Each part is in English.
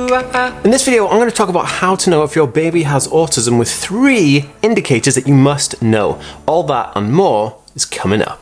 In this video, I'm going to talk about how to know if your baby has autism with 3 indicators that you must know. All that and more is coming up.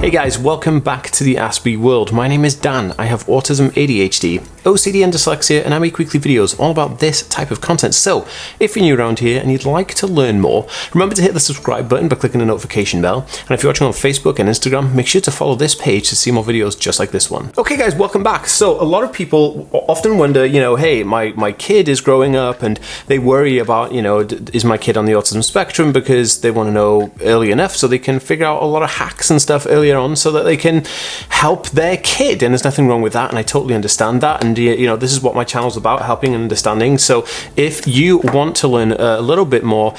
Hey guys, welcome back to TheAspieWorld. My name is Dan. I have autism, ADHD, OCD and dyslexia, and I make weekly videos all about this type of content. So, if you're new around here and you'd like to learn more, remember to hit the subscribe button by clicking the notification bell. And if you're watching on Facebook and Instagram, make sure to follow this page to see more videos just like this one. Okay guys, welcome back. So, a lot of people often wonder, hey, my kid is growing up and they worry about, is my kid on the autism spectrum, because they want to know early enough so they can figure out a lot of hacks and stuff earlier on so that they can help their kid. And there's nothing wrong with that, and I totally understand that. And this is what my channel's about, helping and understanding. So if you want to learn a little bit more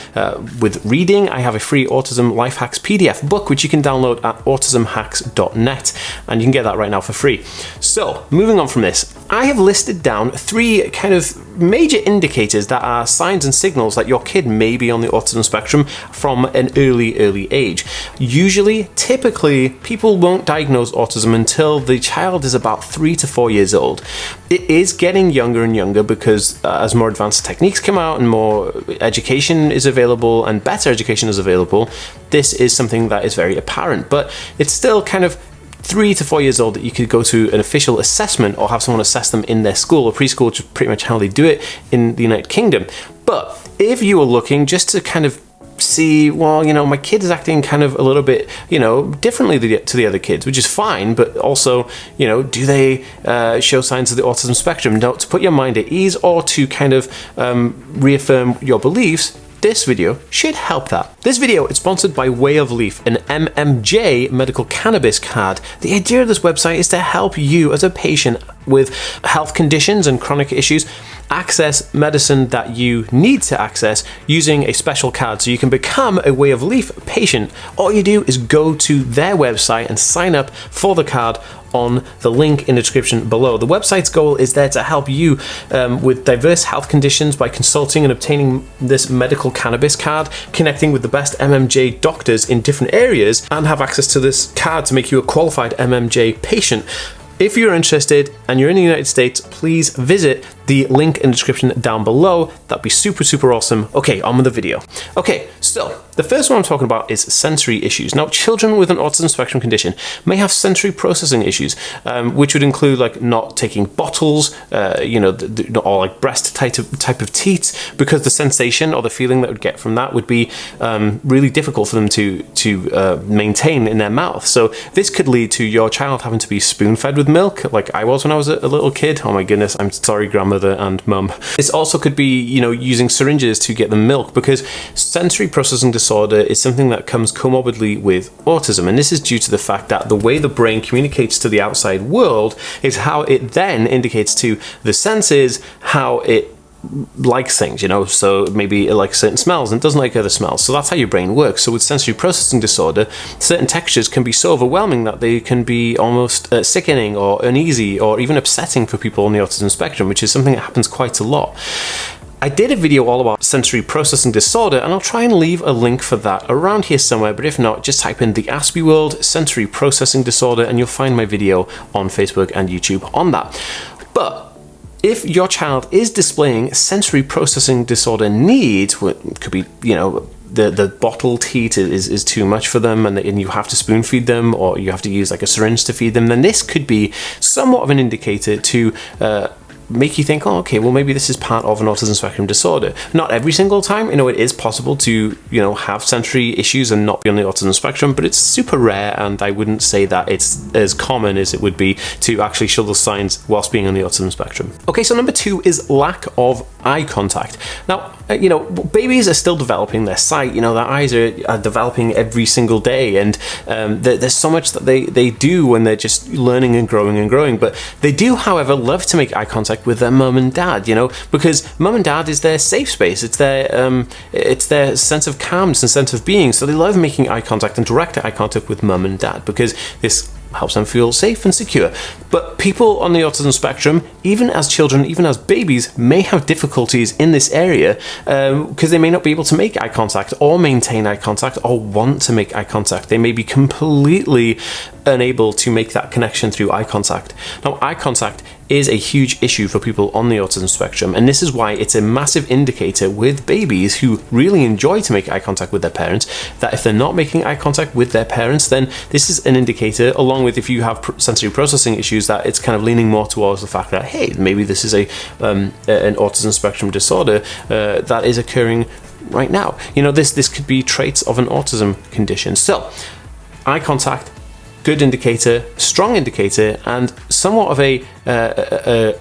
with reading, I have a free Autism Life Hacks PDF book, which you can download at autismhacks.net, and you can get that right now for free. So moving on from this, I have listed down 3 kind of major indicators that are signs and signals that your kid may be on the autism spectrum from an early age. Usually, typically, people won't diagnose autism until the child is about 3 to 4 years old. It is getting younger and younger because as more advanced techniques come out and more education is available and better education is available, this is something that is very apparent. But it's still kind of 3 to 4 years old that you could go to an official assessment or have someone assess them in their school or preschool, which is pretty much how they do it in the United Kingdom. But if you are looking just to kind of see, well, my kid is acting kind of a little bit, differently to the other kids, which is fine, but also, do they show signs of the autism spectrum? Now, to put your mind at ease or to kind of reaffirm your beliefs, this video should help that. This video is sponsored by Way of Leaf, an MMJ medical cannabis card. The idea of this website is to help you as a patient with health conditions and chronic issues access medicine that you need to access using a special card. So you can become a Way of Leaf patient. All you do is go to their website and sign up for the card on the link in the description below. The website's goal is there to help you with diverse health conditions by consulting and obtaining this medical cannabis card, connecting with the best MMJ doctors in different areas, and have access to this card to make you a qualified MMJ patient. If you're interested and you're in the United States, please visit the link in the description down below. That'd be super, super awesome. Okay, on with the video. Okay, so the first one I'm talking about is sensory issues. Now, children with an autism spectrum condition may have sensory processing issues, which would include like not taking bottles, or like breast type of teats, because the sensation or the feeling that would get from that would be really difficult for them to maintain in their mouth. So this could lead to your child having to be spoon-fed with milk, like I was when I was a little kid. Oh my goodness, I'm sorry, grandmother and mum. This also could be, using syringes to get them milk, because sensory processing disorder is something that comes comorbidly with autism, and this is due to the fact that the way the brain communicates to the outside world is how it then indicates to the senses how it likes things, so maybe it likes certain smells and doesn't like other smells. So that's how your brain works. So with sensory processing disorder, certain textures can be so overwhelming that they can be almost sickening or uneasy or even upsetting for people on the autism spectrum, which is something that happens quite a lot. I did a video all about sensory processing disorder, and I'll try and leave a link for that around here somewhere, but if not, just type in TheAspieWorld sensory processing disorder and you'll find my video on Facebook and YouTube on that. But if your child is displaying sensory processing disorder needs, what could be, the bottle teat is too much for them, and you have to spoon feed them, or you have to use like a syringe to feed them, then this could be somewhat of an indicator to make you think, oh, okay, well, maybe this is part of an autism spectrum disorder. Not every single time, it is possible to, have sensory issues and not be on the autism spectrum, but it's super rare, and I wouldn't say that it's as common as it would be to actually show those signs whilst being on the autism spectrum. Okay, so number 2 is lack of eye contact. Now, babies are still developing their sight, their eyes are developing every single day, and there's so much that they do when they're just learning and growing, but they do, however, love to make eye contact contact with their mum and dad, you know, because mum and dad is their safe space. It's their sense of calmness and sense of being. So they love making eye contact and direct eye contact with mum and dad because this helps them feel safe and secure. But people on the autism spectrum, even as children, even as babies, may have difficulties in this area because they may not be able to make eye contact or maintain eye contact or want to make eye contact. They may be completely unable to make that connection through eye contact. Now, eye contact is a huge issue for people on the autism spectrum, and this is why it's a massive indicator with babies who really enjoy to make eye contact with their parents, that if they're not making eye contact with their parents, then this is an indicator, along with if you have sensory processing issues, that it's kind of leaning more towards the fact that, hey, maybe this is an autism spectrum disorder that is occurring right now. You know, this could be traits of an autism condition. So, eye contact, good indicator, strong indicator, and somewhat of a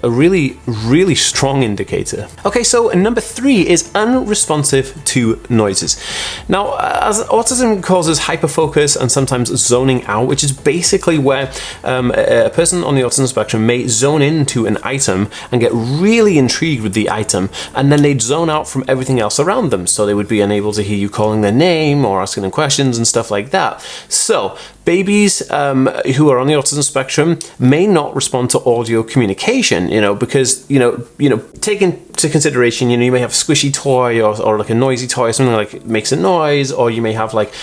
really, really strong indicator. Okay, so number 3 is unresponsive to noises. Now, as autism causes hyperfocus and sometimes zoning out, which is basically where a person on the autism spectrum may zone into an item and get really intrigued with the item, and then they'd zone out from everything else around them. So they would be unable to hear you calling their name or asking them questions and stuff like that. So babies who are on the autism spectrum may not respond to audio communication, you know, because you know, take into consideration, you know, you may have a squishy toy or like a noisy toy, something like makes a noise, or you may have like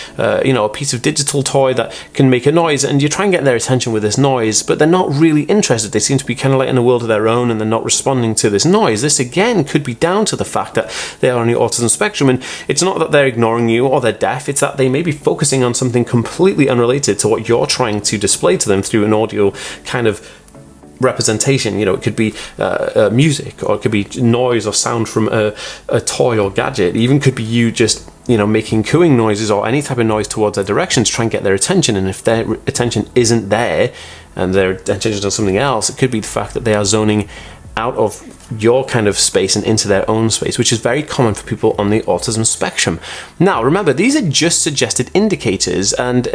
you know, a piece of digital toy that can make a noise, and you try and get their attention with this noise, but they're not really interested. They seem to be kind of like in a world of their own, and they're not responding to this noise. This again could be down to the fact that they are on the autism spectrum, and it's not that they're ignoring you or they're deaf, it's that they may be focusing on something completely unrelated to what you're trying to display to them through an audio kind of representation. You know, it could be music, or it could be noise or sound from a toy or gadget. It even could be you just, you know, making cooing noises or any type of noise towards their direction to try and get their attention. And if their attention isn't there and their attention is on something else, it could be the fact that they are zoning out of your kind of space and into their own space, which is very common for people on the autism spectrum. Now, remember, these are just suggested indicators and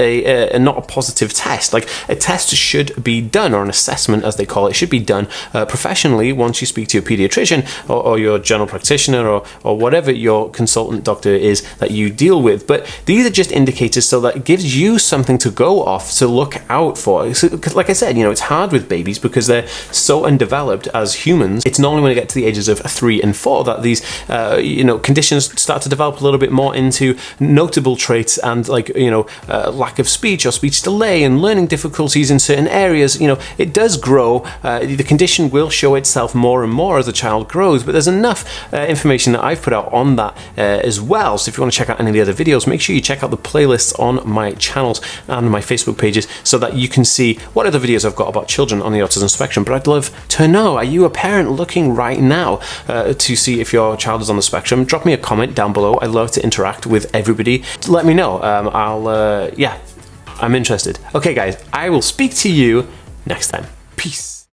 not a positive test. Like, a test should be done, or an assessment, as they call it, should be done professionally once you speak to a pediatrician or your general practitioner or whatever your consultant doctor is that you deal with. But these are just indicators so that it gives you something to go off, to look out for. So, like I said, you know, it's hard with babies because they're so undeveloped as humans. It's not only when they get to the ages of 3 and 4 that these you know, conditions start to develop a little bit more into notable traits and, like, you know, lack of speech or speech delay and learning difficulties in certain areas. You know, it does grow. The condition will show itself more and more as a child grows, but there's enough information that I've put out on that as well. So if you want to check out any of the other videos, make sure you check out the playlists on my channels and my Facebook pages so that you can see what other videos I've got about children on the autism spectrum. But I'd love to know, are you a parent looking right now to see if your child is on the spectrum? Drop me a comment down below. I love to interact with everybody. Let me know. Yeah, I'm interested. Okay guys, I will speak to you next time. Peace.